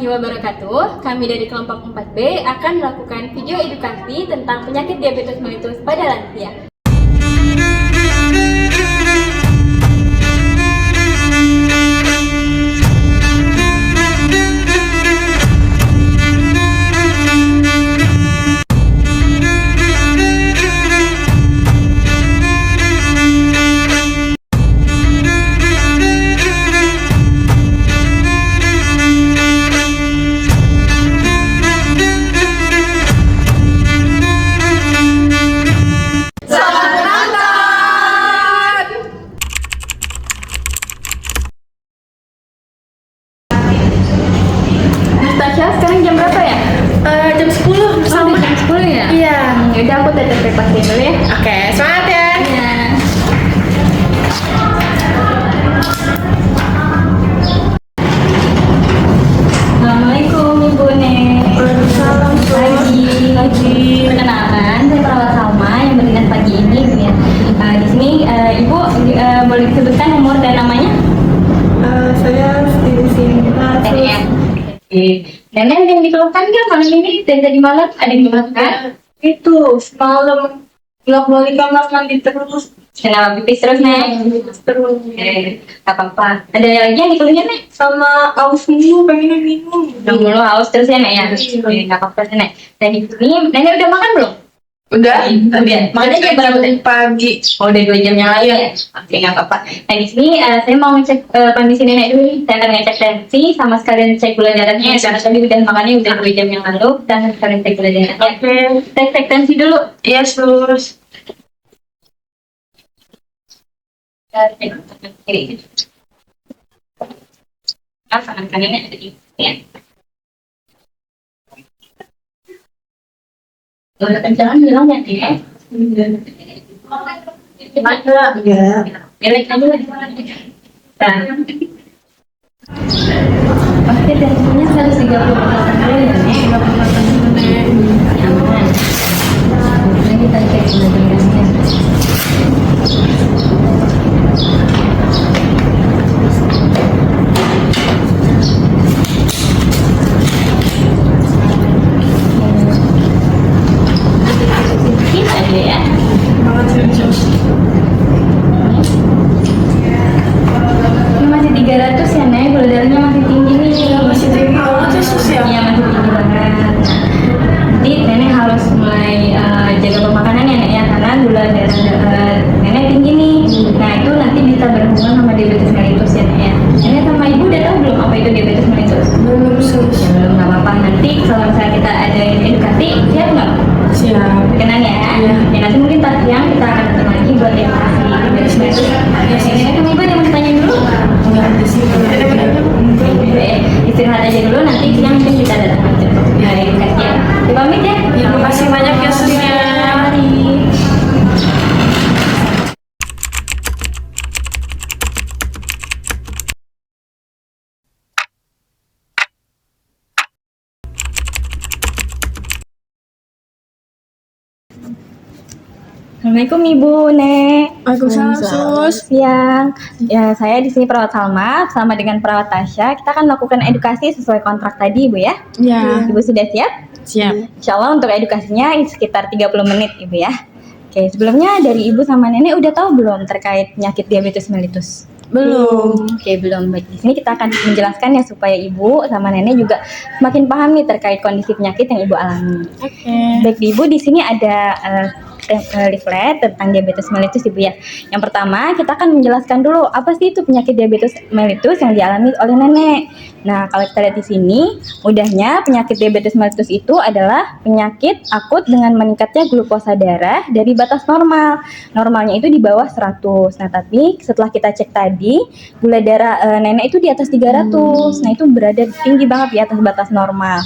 wabarakatuh. Kami dari kelompok 4B akan melakukan video edukasi tentang penyakit diabetes mellitus pada lansia. Sekarang jam berapa ya? Jam 10 Sama jam 10 ya? Iya. Yaudah aku tetap pastiin dulu ya. Oke, semangat ya. Iya. Assalamualaikum Ibu Nek. Waalaikumsalam. Pagi. Perkenalkan, saya perawat Salma yang bertugas pagi ini. Gitu ya. Di sini Ibu boleh disebutkan umur dan namanya? Saya Siti Nenek ya. Nenek yang dikeluhkan kan malam ini dari tadi malam ada yang dikeluhkan? Itu semalam bolak-balik kamar mandi terus. Kenapa pipis terus Nek? Terus Gak apa-apa. Ada lagi yang dikeluhnya Nek? sama aus mulu, pengen minum. Mulu haus terus ya Nek ya? Gak apa-apa Nek. Dan ini Nenek udah makan belum? Udah. Makanya jam berapa tadi? Pagi. Oh, udah 2 jam yang lalu ya? Oke, nggak apa-apa. Nah, di sini saya mau ngecek kondisi nenek dulu nih. Saya akan ngecek tensi, sama sekalian cek gula darahnya. Karena tadi udah makannya udah 2 jam yang lalu. Dan sekalian cek gula darahnya. Oke. Cek tensi dulu. Iya, terus. Cek kiri. Tangan kanannya ada di ya. Udah kencangan bilang ya, ya. Gimana? Ya. Gelek aja lah. Nah. Pasti tensinya 130 dulu ya, Nek. Aman. Nah, kita cek gula darahnya. Sedikit aja ya. Ini masih 300 ya Nek, gula darahnya masih tinggi nih. Masih tinggi banget ya, Sus, ya? Iya, masih tinggi banget. Nanti Nenek harus mulai jaga pemakanan ya Nek ya, karena gula darah Nenek tinggi nih. Nah, itu nanti bisa berhubungan sama diabetes mellitus ya Nek ya. Nenek sama Ibu udah tahu belum apa itu diabetes mellitus? Belum, Sus. Ya belum, nggak apa-apa. Nanti kalau misalnya kita ada edukasi, siap nggak? Siap. Berkenan ya? Iya. Ya nanti mungkin ntar siang kita akan datang lagi buat edukasi diabetes mellitus. Nenek sama Ibu ada yang mau ditanya dulu? Enggak di sini. Oke, istirahat aja dulu, nanti siang mungkin kita datang lagi untuk edukasi ya. Kita pamit ya. Terima kasih banyak ya, Sus, ya. Mari. Assalamualaikum Ibu Nek. Waalaikumsalam, Sus. Siang. Ya, saya di sini perawat Salma sama dengan perawat Tasya. Kita akan melakukan edukasi sesuai kontrak tadi, Ibu ya. Ya. Ibu sudah siap? Siap. Insya Allah untuk edukasinya sekitar 30 menit, Ibu ya. Oke, sebelumnya dari Ibu sama Nenek udah tahu belum terkait penyakit diabetes mellitus? Belum. Oke, belum. Baik, di sini kita akan menjelaskan ya supaya Ibu sama Nenek juga semakin paham nih terkait kondisi penyakit yang Ibu alami. Oke. Baik, di Ibu di sini ada leaflet tentang diabetes mellitus Ibu ya. Yang pertama, kita akan menjelaskan dulu apa sih itu penyakit diabetes mellitus yang dialami oleh Nenek. Nah, kalau kita lihat di sini, mudahnya penyakit diabetes mellitus itu adalah penyakit akut dengan meningkatnya glukosa darah dari batas normal. Normalnya itu di bawah 100. Nah, tapi setelah kita cek tadi, gula darah Nenek itu di atas 300. Nah, itu berada tinggi banget di atas batas normal.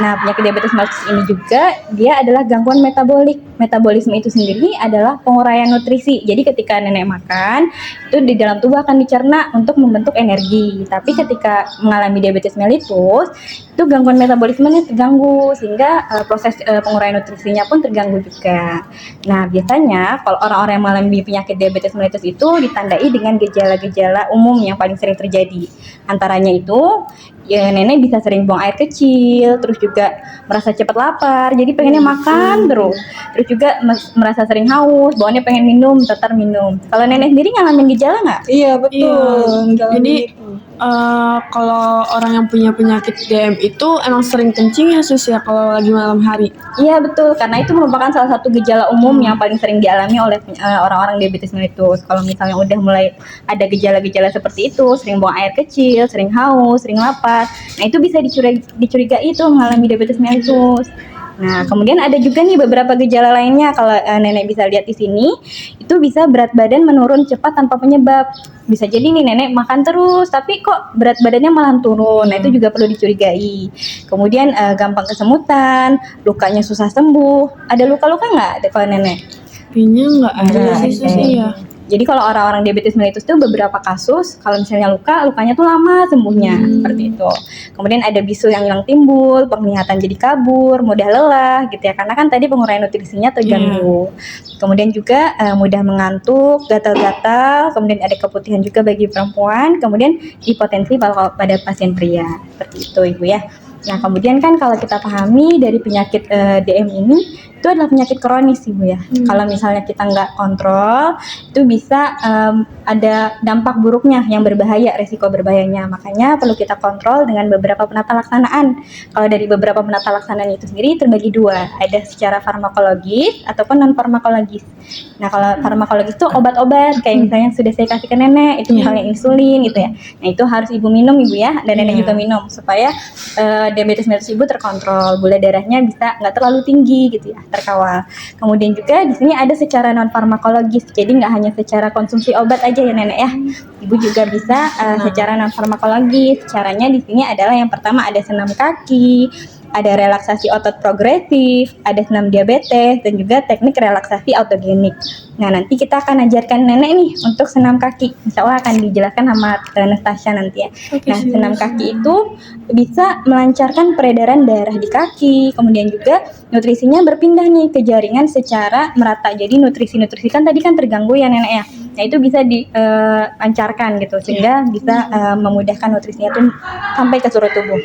Nah, penyakit diabetes mellitus ini juga dia adalah gangguan metabolik. Metabolisme itu sendiri adalah penguraian nutrisi. Jadi ketika Nenek makan, itu di dalam tubuh akan dicerna untuk membentuk energi. Tapi ketika mengalami diabetes mellitus, itu gangguan metabolismenya terganggu sehingga proses penguraian nutrisinya pun terganggu juga. Nah, biasanya kalau orang-orang yang mengalami penyakit diabetes mellitus itu ditandai dengan gejala-gejala umum yang paling sering terjadi. Antaranya itu ya nenek bisa sering buang air kecil, terus juga merasa cepat lapar, jadi pengennya makan terus. Terus juga merasa sering haus, bawaannya pengen minum, tetar minum. Kalau nenek sendiri ngalamin gejala nggak? Iya betul. Jadi kalau orang yang punya penyakit DM itu emang sering kencing ya Sus ya kalau lagi malam hari. Iya betul, karena itu merupakan salah satu gejala umum yang paling sering dialami oleh orang-orang diabetes mellitus. Kalau misalnya udah mulai ada gejala-gejala seperti itu, sering buang air kecil, sering haus, sering lapar, nah itu bisa dicurigai itu mengalami diabetes mellitus. Nah, kemudian ada juga nih beberapa gejala lainnya. Kalau nenek bisa lihat di sini, itu bisa berat badan menurun cepat tanpa penyebab. Bisa jadi nih nenek makan terus, tapi kok berat badannya malah turun. Nah, itu juga perlu dicurigai. Kemudian gampang kesemutan, lukanya susah sembuh. Ada luka-luka nggak kalau nenek? Kayaknya nggak ada Nggak sih Sus, ada. iya. Jadi kalau orang-orang diabetes mellitus itu beberapa kasus, kalau misalnya lukanya tuh lama sembuhnya, seperti itu. Kemudian ada bisul yang hilang timbul, penglihatan jadi kabur, mudah lelah gitu ya, karena kan tadi penguraian nutrisinya terganggu. Kemudian juga mudah mengantuk, gatal-gatal, kemudian ada keputihan juga bagi perempuan, kemudian hipotensi pada pasien pria, seperti itu Ibu ya. Nah kemudian kan kalau kita pahami dari penyakit DM ini, itu adalah penyakit kronis Ibu ya. Kalau misalnya kita nggak kontrol, itu bisa ada dampak buruknya yang berbahaya, resiko berbahayanya. Makanya perlu kita kontrol dengan beberapa penata laksanaan. Kalau dari beberapa penata laksanaan itu sendiri terbagi dua, ada secara farmakologis ataupun non farmakologis. Nah kalau farmakologis itu obat-obat, kayak misalnya yang sudah saya kasih ke nenek, itu misalnya insulin gitu ya. Nah itu harus ibu minum Ibu ya, dan nenek juga minum supaya diabetes mellitus ibu terkontrol, gula darahnya bisa nggak terlalu tinggi gitu ya, terkawal. Kemudian juga di sini ada secara non farmakologis, jadi nggak hanya secara konsumsi obat aja ya nenek ya, ibu juga bisa secara non farmakologis. Caranya di sini adalah yang pertama ada senam kaki, ada relaksasi otot progresif, ada senam diabetes, dan juga teknik relaksasi autogenik. Nah nanti kita akan ajarkan nenek nih untuk senam kaki, insya Allah akan dijelaskan sama Nastasia nanti ya. Nah senam kaki itu bisa melancarkan peredaran darah di kaki, kemudian juga nutrisinya berpindah nih ke jaringan secara merata. Jadi nutrisi kan tadi kan terganggu ya nenek ya. Nah itu bisa dilancarkan gitu sehingga bisa memudahkan nutrisinya itu sampai ke seluruh tubuh.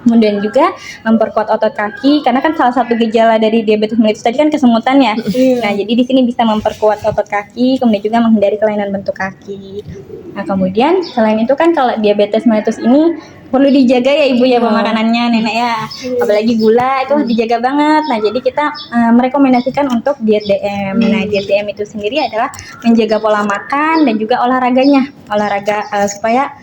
Kemudian juga memperkuat otot kaki, karena kan salah satu gejala dari diabetes mellitus tadi kan kesemutan ya. Nah jadi di sini bisa memperkuat otot kaki, kemudian juga menghindari kelainan bentuk kaki. Nah kemudian selain itu kan kalau diabetes mellitus ini perlu dijaga ya ibu ya makanannya nenek ya, apalagi gula itu dijaga banget. Nah jadi kita merekomendasikan untuk diet DM. Nah diet DM itu sendiri adalah menjaga pola makan dan juga olahraganya, supaya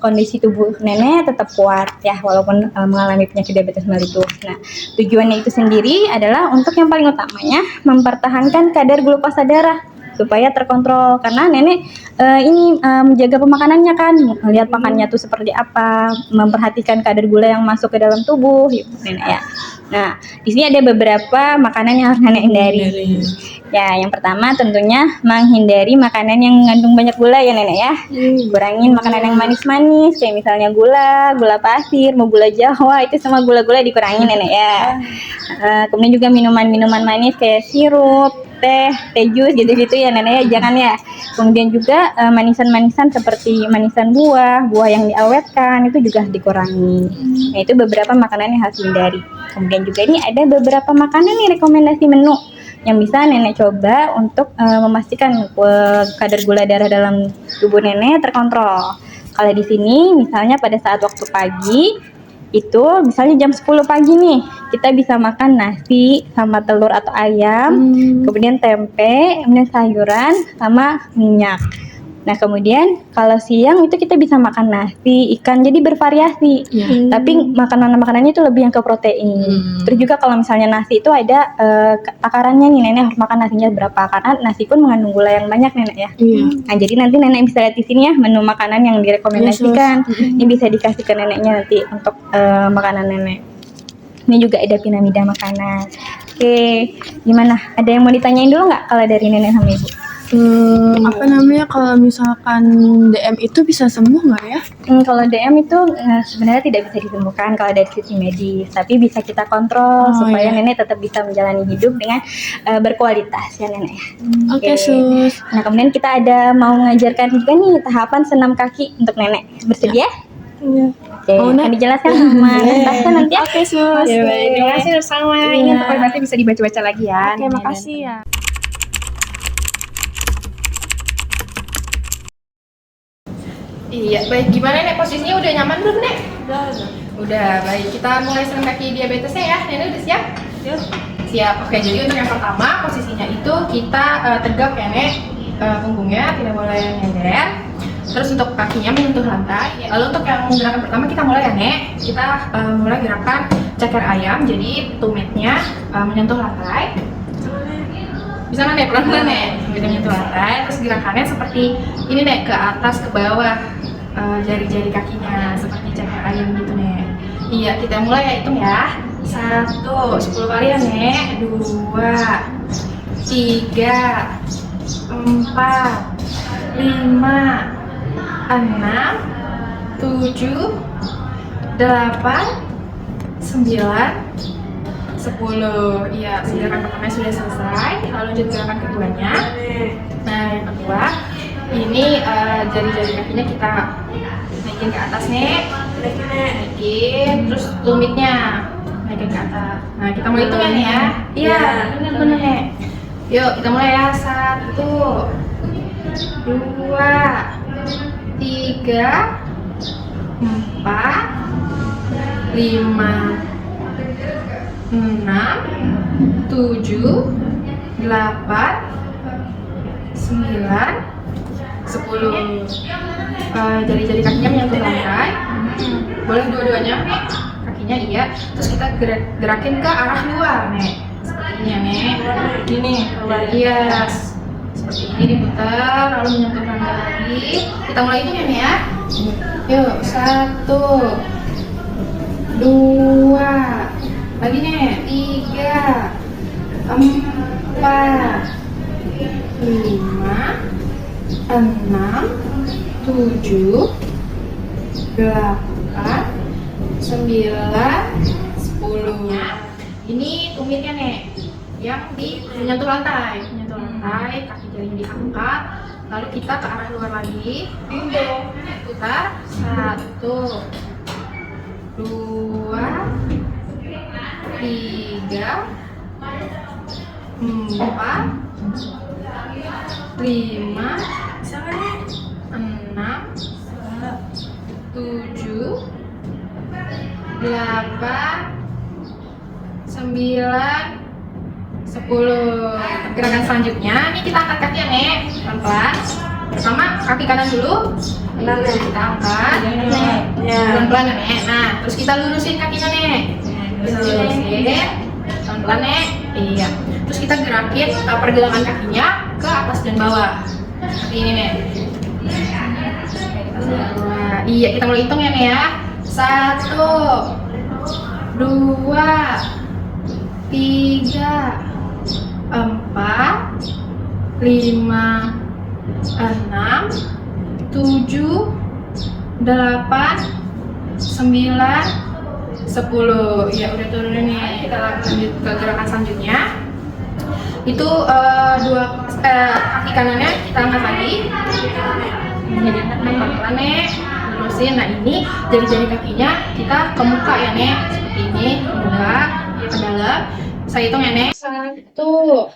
kondisi tubuh nenek tetap kuat ya walaupun mengalami penyakit diabetes mellitus. Nah tujuannya itu sendiri adalah untuk yang paling utamanya mempertahankan kadar glukosa darah supaya terkontrol, karena nenek ini menjaga pemakanannya kan, melihat makannya tuh seperti apa, memperhatikan kadar gula yang masuk ke dalam tubuh gitu nenek ya. Nah di sini ada beberapa makanan yang harus nenek hindari. Ya yang pertama tentunya menghindari makanan yang mengandung banyak gula ya nenek ya. Kurangin makanan yang manis-manis kayak misalnya gula pasir, mau gula Jawa, itu semua gula-gula dikurangin nenek ya. Kemudian juga minuman-minuman manis kayak sirup, teh jus gitu-gitu ya nenek ya, jangan ya. Kemudian juga manisan-manisan seperti manisan buah yang diawetkan itu juga dikurangi. Nah itu beberapa makanan yang harus dihindari. Kemudian juga ini ada beberapa makanan nih rekomendasi menu yang bisa nenek coba untuk memastikan kadar gula darah dalam tubuh nenek terkontrol. Kalau di sini misalnya pada saat waktu pagi itu misalnya jam 10 pagi nih, kita bisa makan nasi sama telur atau ayam, kemudian tempe, kemudian sayuran sama minyak. Nah kemudian kalau siang itu kita bisa makan nasi, ikan, jadi bervariasi. Tapi makanannya itu lebih yang ke protein. Terus juga kalau misalnya nasi itu ada takarannya nih, nenek harus makan nasinya berapa, karena nasi pun mengandung gula yang banyak nenek ya. Nah jadi nanti nenek bisa lihat di sini ya menu makanan yang direkomendasikan. Ini bisa dikasih ke neneknya nanti untuk makanan nenek. Ini juga ada piramida makanan. Oke, gimana? Ada yang mau ditanyain dulu nggak kalau dari nenek sama ibu? Apa namanya, kalau misalkan DM itu bisa sembuh nggak ya? Kalau DM itu sebenarnya tidak bisa disembuhkan kalau dari sisi medis, tapi bisa kita kontrol supaya nenek tetap bisa menjalani hidup dengan berkualitas ya nenek. Oke, Sus. Nah kemudian kita ada mau mengajarkan juga nih tahapan senam kaki untuk nenek. Bersedia? Iya. Oke, Oh, akan Nek. dijelaskan sama Tasya nanti ya. Oke, sus. Ya, baik. Terima kasih sama. Ini Iya. untuk nanti bisa dibaca-baca lagi ya. Oke, makasih ya. Iya, baik. Gimana Nek? Posisinya udah nyaman belum Nek? Udah, baik. Kita mulai senam kaki diabetesnya ya. Nenek udah siap? Siap. Oke, jadi untuk yang pertama posisinya itu kita tegak ya Nek. Punggungnya tidak boleh nyender. Terus untuk kakinya menyentuh lantai. Lalu untuk yang gerakan pertama kita mulai ya Nek. Kita mulai gerakan ceker ayam. Jadi tumitnya menyentuh lantai. Bisa kan Nek? Pelan-pelan Nek. Sambil menyentuh lantai. Terus gerakannya seperti ini Nek, ke atas ke bawah. Jari-jari kakinya seperti ceker ayam gitu Nek. Iya, kita mulai ya, hitung ya. 1, 10 kali ya Nek. 2, 3, 4, 5, 6, 7, 8, 9, 10. Iya, gerakan pertama sudah selesai. Lalu lanjut gerakan keduanya. Nah, yang kedua, ini jari-jari kakinya kita naikin ke atas nih. Naikin, terus tumitnya naikin ke atas. Nah, kita mulai hitung ya nih ya. Iya, bener-bener nih. Yuk, kita mulai ya. 1, 2, 3, 4, 5, 6, 7, 8, 9, 10. Jari-jari kakinya menyentuh lantai. Boleh dua-duanya nih. Kakinya iya. Terus kita gerakin ke arah luar nih. Seperti ini ya nih. Gini. Iya. Seperti ini diputar, lalu menyentuh lantai lagi. Kita mulai hitung ya nih ya. Yuk, 1, 2, lagi nih, 3, 4, 5, 6, 7, 8, 9, 10. Ini tumitnya nih, yang di menyentuh lantai, kaki jarinya diangkat, lalu kita ke arah luar lagi, putar, 1, 2, 3, 4, 5, 6, 7, 8, 9, 10. Gerakan selanjutnya, ini kita angkat kaki ya Nek, pelan-pelan. Pertama kaki kanan dulu, kita angkat, pelan-pelan ya Nek. Nah, terus kita lurusin kakinya Nek. Bisa lurusin, pelan-pelan Nek. Iya. Terus kita gerakin pergelangan kakinya ke atas dan bawah. Seperti ini Nek. Iya, kita mulai hitung ya Nek ya. 1, 2, 3, 4, 5, 6, 7, 8, 9, 10. Ya udah turunin nih. Kita lanjut ke gerakan selanjutnya. Itu kaki kanannya kita angkat lagi. Jadi pelan-pelan nih, terusin. Nah ini jari-jari kakinya kita ke muka ya nih. Seperti ini, muka ke dalam. Saya hitung ya nih. 1, 2,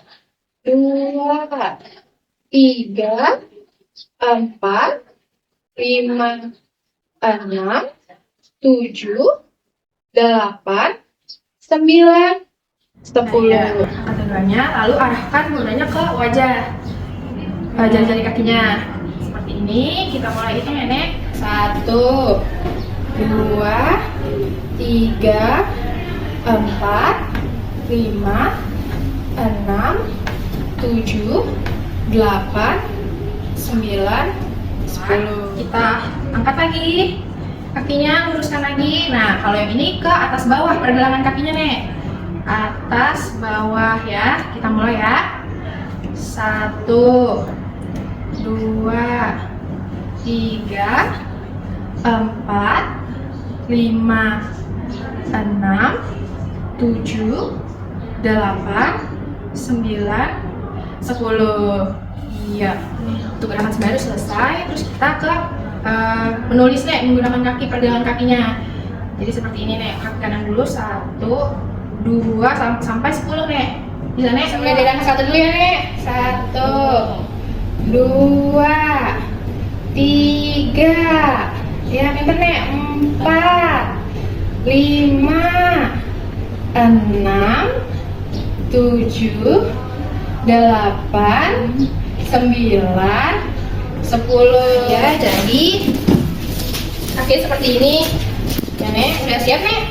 3, 4, 5, 6, 7, 8, 9, 10. Angkat dua-duanya, lalu arahkan dua-duanya ke wajah. Jari-jari kakinya seperti ini. Kita mulai hitung ya Nek. 1, 2, 3, 4, 5, 6, 7, 8, 9, 10. Kita angkat lagi kakinya, luruskan lagi. Nah, kalau yang ini ke atas bawah, pergelangan kakinya nih. Atas bawah ya. Kita mulai ya. 1, 2, 3, 4, 5, 6, 7, 8, 9, 10. Iya. Untuk gerakan sebaru selesai. Terus kita ke menulis nek menggunakan kaki, pergelangan kakinya. Jadi seperti ini nek, kaki kanan dulu 1, 2 sampai 10 nek. Bisa nek, mulai dari angka 1 dulu ya nek. 1, 2, 3, ya pinter nek, 4, 5, 6, 7, 8, 9, 10. Ya, jadi kaki seperti ini. Ya nek, udah siap nek?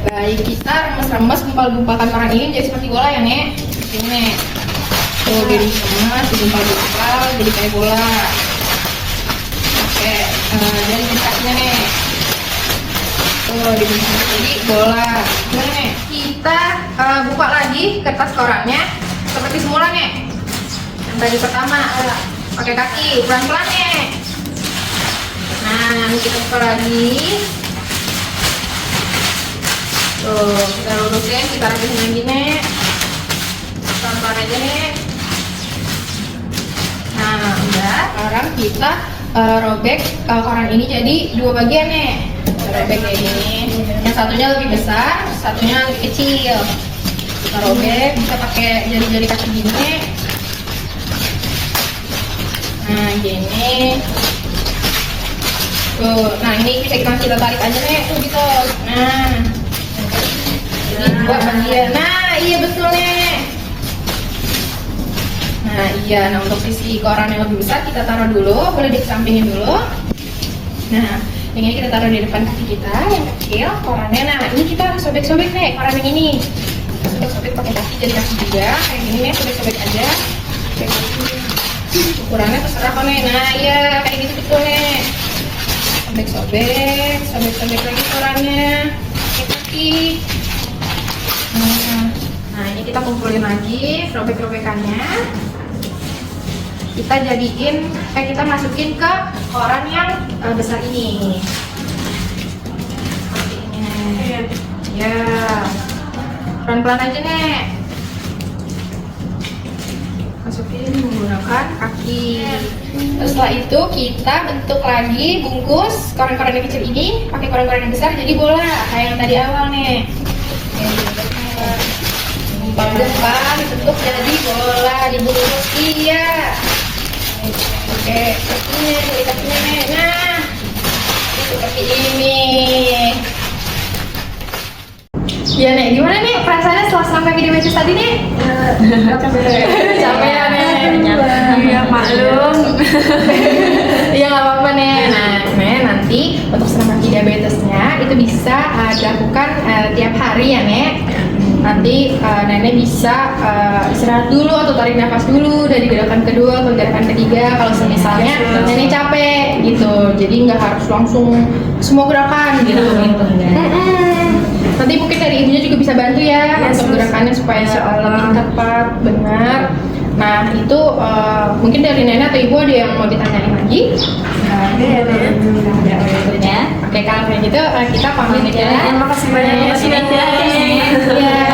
Baik, kita remes-remes gumpal-gumpalkan koran ini jadi seperti bola ya nek. Ini nek. Tuh, diremes, digumpal-gumpal jadi kayak bola. Oke, dan jadi kakinya nih. Tuh, dibentuk jadi bola. Gimana nih? Kita buka lagi kertas korannya seperti semula nih. Yang tadi pertama pakai kaki, pelan-pelan nih. Nah, ini kita buka lagi. Tuh, kita lurusin, kita rapihin lagi nih. Pelan-pelan aja nih. Nah, udah. Sekarang kita robek koran ini jadi 2 bagian nih. Robek kayak gini. Yang satunya lebih besar, satunya lebih kecil. Kita robek, bisa pakai jari-jari kaki gini. Nah, gini. Tuh, nah ini kita tarik aja nih, tuh gitu. Nah, ini 2 bagian. Nah, iya betul nih. Nah iya, nah untuk sisi koran yang lebih besar kita taruh dulu, boleh dikesampingin dulu. Nah, yang ini kita taruh di depan kaki kita, yang kecil korannya. Nah ini kita harus sobek-sobek nih koran yang ini. Sobek-sobek pakai kaki jadi kaki juga, kayak gini nih, sobek-sobek aja. Ukurannya terserah kok nih. Nah iya, kayak gitu betul nih. Sobek-sobek, sobek-sobek lagi korannya, pakai kaki. Nah ini kita kumpulin lagi robek-robekannya. Kita jadiin, kita masukin ke koran yang besar ini. Seperti ini. Ya, pelan-pelan aja nek. Masukin menggunakan kaki. Terus setelah itu kita bentuk lagi bungkus koran-koran yang kecil ini pakai koran-koran yang besar jadi bola kayak yang tadi awal nih. Gumpal-gumpal dibentuk jadi bola, dibungkus. Iya. Oke, kakinya jadi kakinya nih. Nah, seperti ini. Ya nek, gimana nih perasaannya setelah senam kaki di meja tadi nih? Capek ya nek? Iya maklum. Iya nggak apa-apa nih. Nah, nanti untuk senam kaki diabetesnya itu bisa dilakukan tiap hari ya nek. Nanti nenek bisa istirahat dulu atau tarik nafas dulu dari gerakan kedua ke gerakan ketiga kalau misalnya nenek capek gitu, jadi nggak harus langsung semua gerakan gitu. Nanti mungkin dari ibunya juga bisa bantu ya untuk gerakannya supaya lebih tepat, benar. Nah itu mungkin dari nenek atau ibu ada yang mau ditanyain lagi? Oke, kalau kayak gitu kita pamit ya. Terima kasih banyak ya. Iya.